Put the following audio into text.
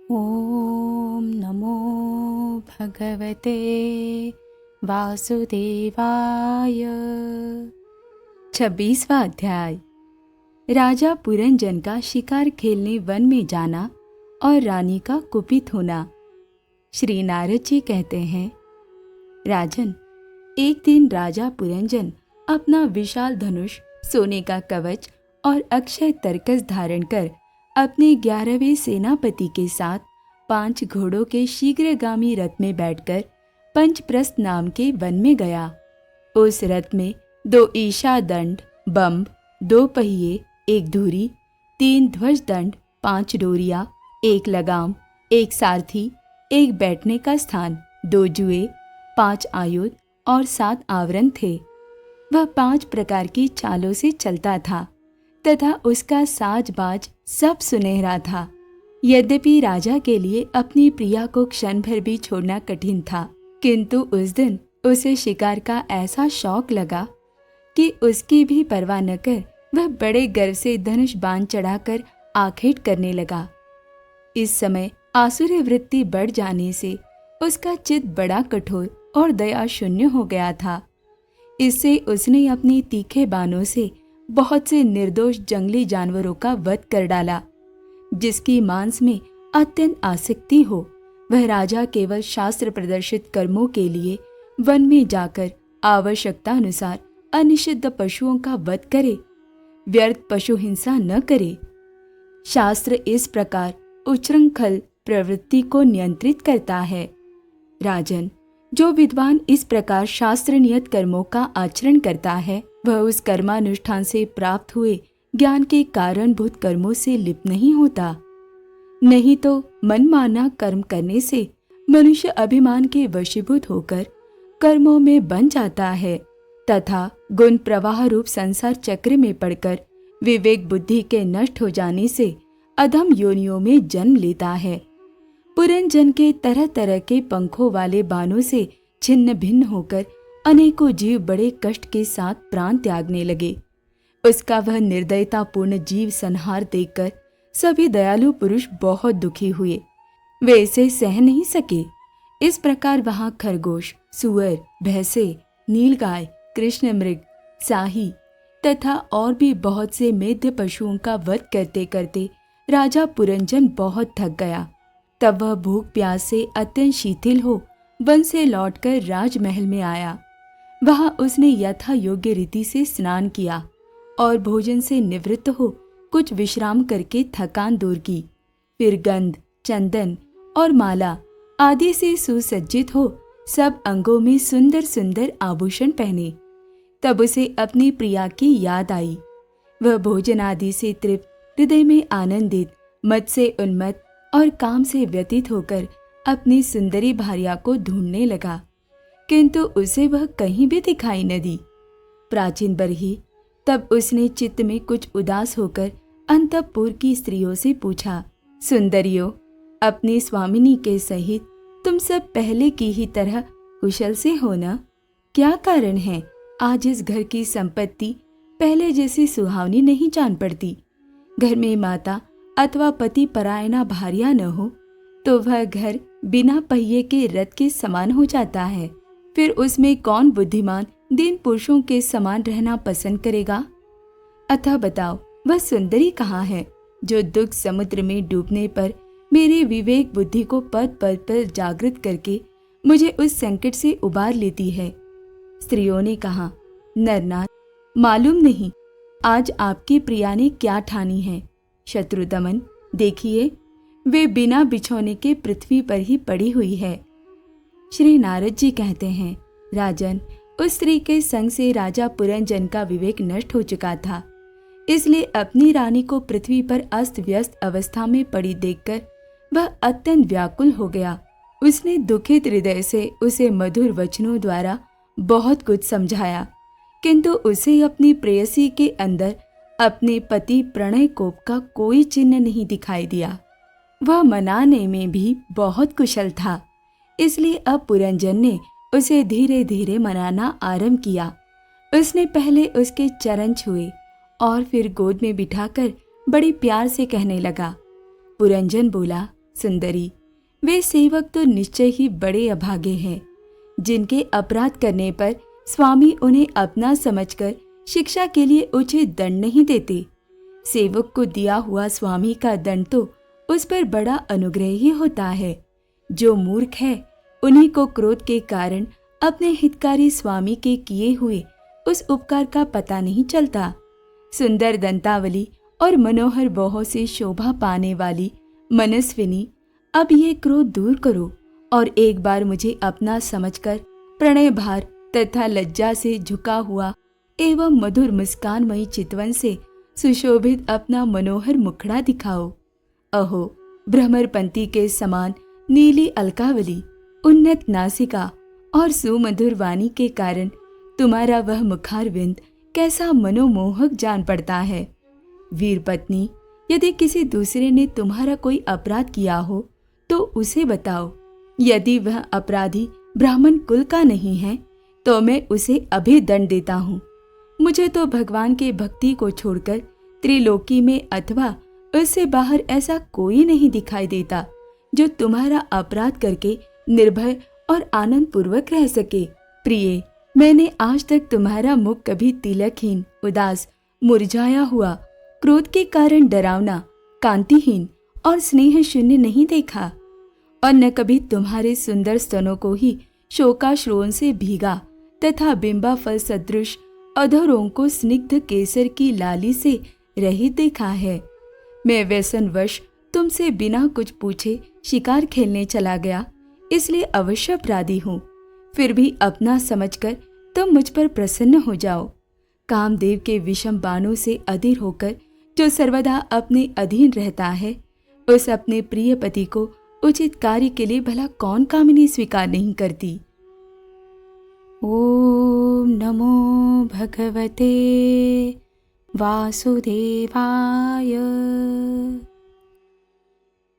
ओम नमो भगवते वासुदेवाय। 26वां अध्याय। राजा पुरंजन का शिकार खेलने वन में जाना और रानी का कुपित होना। श्री नारद जी कहते हैं, राजन, एक दिन राजा पुरंजन अपना विशाल धनुष, सोने का कवच और अक्षय तरकस धारण कर अपने 11वें सेनापति के साथ 5 घोड़ों के शीघ्रगामी रथ में बैठकर पंचप्रस्थ नाम के वन में गया। उस रथ में 2 ईशा दंड, बम्ब, 2 पहिए, 1 धुरी, 3 ध्वज दंड, 5 डोरियां, 1 लगाम, 1 सारथी, 1 बैठने का स्थान, 2 जुए, 5 आयुध और 7 आवरण थे। वह 5 प्रकार की चालों से चलता था तथा उसका साज-बाज सब सुनहरा था। यद्यपि राजा के लिए अपनी प्रिया को क्षण भर भी छोड़ना कठिन था, किंतु उस दिन उसे शिकार का ऐसा शौक लगा कि उसकी भी परवाह न कर वह बड़े गर्व से धनुष बाण चढ़ाकर आखेट करने लगा। इस समय आसुरी वृत्ति बढ़ जाने से उसका चित्त बड़ा कठोर और दया शून्य हो गया था। इससे उसने अपने तीखे बाणों से बहुत से निर्दोष जंगली जानवरों का वध कर डाला। जिसकी मांस में अत्यंत आसक्ति हो, वह राजा केवल शास्त्र प्रदर्शित कर्मों के लिए वन में जाकर आवश्यकता अनुसार अनिषिद्ध पशुओं का वध करे, व्यर्थ पशु हिंसा न करे। शास्त्र इस प्रकार उच्छृंखल प्रवृत्ति को नियंत्रित करता है। राजन, जो विद्वान इस प्रकार शास्त्र नियत कर्मों का आचरण करता है, वह उस कर्मानुष्ठान से प्राप्त हुए ज्ञान के कारणभूत कर्मों से लिप्त नहीं होता। नहीं तो मनमाना कर्म करने से मनुष्य अभिमान के वशीभूत होकर कर्मों में बन जाता है तथा गुण प्रवाह रूप संसार चक्र में पड़कर विवेक बुद्धि के नष्ट हो जाने से अधम योनियों में जन्म लेता है। पुरंजन के तरह तरह के पंखों वाले बाणों से छिन्न भिन्न होकर अनेकों जीव बड़े कष्ट के साथ प्राण त्यागने लगे। उसका वह निर्दयतापूर्ण जीव संहार देखकर सभी दयालु पुरुष बहुत दुखी हुए। वे इसे सह नहीं सके। इस प्रकार वहां खरगोश, सुअर, भैंसे, नीलगाय, कृष्ण मृग, साही तथा और भी बहुत से मेध्य पशुओं का वध करते करते राजा पुरंजन बहुत थक गया। तब वह भूख प्यास से अत्यंत शिथिल हो वन से लौटकर राजमहल में आया। वहां उसने यथा योग्य रीति से स्नान किया और भोजन से निवृत्त हो कुछ विश्राम करके थकान दूर की। फिर गंध, चंदन और माला आदि से सुसज्जित हो सब अंगों में सुंदर सुंदर आभूषण पहने। तब उसे अपनी प्रिया की याद आई। वह भोजन आदि से तृप्त, हृदय में आनंदित, मद से उन्मत्त और काम से व्यतीत होकर अपनी सुंदरी भार्या को ढूंढने लगा, किंतु उसे वह कहीं भी दिखाई न दी। प्राचीन बरही तब उसने चित्त में कुछ उदास होकर अंतःपुर की स्त्रियों से पूछा, सुंदरियों, अपनी स्वामिनी के सहित तुम सब पहले की ही तरह कुशल से हो न? क्या कारण है आज इस घर की संपत्ति पहले जैसी सुहावनी नहीं जान पड़ती? घर में माता अथवा पति परायणा भार्या न हो तो वह घर बिना पहिए के रथ के समान हो जाता है। फिर उसमें कौन बुद्धिमान दीन पुरुषों के समान रहना पसंद करेगा? अतः बताओ, वह सुंदरी कहाँ है जो दुख समुद्र में डूबने पर मेरे विवेक बुद्धि को पद पद पर जागृत करके मुझे उस संकट से उबार लेती है? स्त्रियों ने कहा, नरनाथ, मालूम नहीं आज आपकी प्रिया ने क्या ठानी है। शत्रुदमन, देखिए वे बिना बिछोने के पृथ्वी पर ही पड़ी हुई है। श्री नारद जी कहते हैं, राजन, उस स्त्री के संग से राजा पुरंजन का विवेक नष्ट हो चुका था, इसलिए अपनी रानी को पृथ्वी पर अस्त व्यस्त अवस्था में पड़ी देखकर वह अत्यंत व्याकुल हो गया। उसने दुखित हृदय से उसे मधुर वचनों द्वारा बहुत कुछ समझाया, किंतु उसे अपनी प्रेयसी के अंदर अपने पति प्रणय कोप का कोई चिन्ह नहीं दिखाई दिया। वह मनाने में भी बहुत कुशल था, इसलिए अब पुरंजन ने उसे धीरे धीरे मनाना आरंभ किया। उसने पहले उसके चरण छुए और फिर गोद में बिठाकर बड़े प्यार से कहने लगा। पुरंजन बोला, सुंदरी, वे सेवक तो निश्चय ही बड़े अभागे हैं जिनके अपराध करने पर स्वामी उन्हें अपना समझकर शिक्षा के लिए उचित दंड नहीं देते। सेवक को दिया हुआ स्वामी का दंड तो उस पर बड़ा अनुग्रह ही होता है। जो मूर्ख है उन्हीं को क्रोध के कारण अपने हितकारी स्वामी के किए हुए उस उपकार का पता नहीं चलता। सुंदर दंतावली और मनोहर बाहों से शोभा पाने वाली मनस्विनी, अब ये क्रोध दूर करो और एक बार मुझे अपना समझकर प्रणय भार तथा लज्जा से झुका हुआ एवं मधुर मुस्कानमयी चितवन से सुशोभित अपना मनोहर मुखड़ा दिखाओ। अहो, भ्रमरपंती के समान नीली अलकावली, उन्नत नासिका और सुमधुर वाणी के कारण तुम्हारा वह मुखारविंद कैसा मनोमोहक जान पड़ता है। वीर पत्नी, यदि किसी दूसरे ने तुम्हारा कोई अपराध किया हो तो उसे बताओ। यदि वह अपराधी ब्राह्मण कुल का नहीं है तो मैं उसे अभी दंड देता हूँ। मुझे तो भगवान के भक्ति को छोड़कर त्रिलोकी में अथवा उससे बाहर ऐसा कोई नहीं दिखाई देता जो तुम्हारा अपराध करके निर्भय और आनंद पूर्वक रह सके। प्रिय, मैंने आज तक तुम्हारा मुख कभी तिलकहीन, उदास, मुरझाया हुआ, क्रोध के कारण डरावना, कांतिहीन और स्नेह शून्य नहीं देखा, और न कभी तुम्हारे सुंदर स्तनों को ही शोकाश्रुओं से भीगा तथा बिंबा फल सदृश अधरों को स्निग्ध केसर की लाली से रहित देखा है। मैं व्यसनवश तुमसे बिना कुछ पूछे शिकार खेलने चला गया, इसलिए अवश्य अपराधी हूँ। फिर भी अपना समझकर तुम मुझ पर प्रसन्न हो जाओ। कामदेव के विषम बाणों से अधीर होकर जो सर्वदा अपने अधीन रहता है, उस अपने प्रिय पति को उचित कार्य के लिए भला कौन कामिनी स्वीकार नहीं करती। ओम नमो भगवते वासुदेवाय।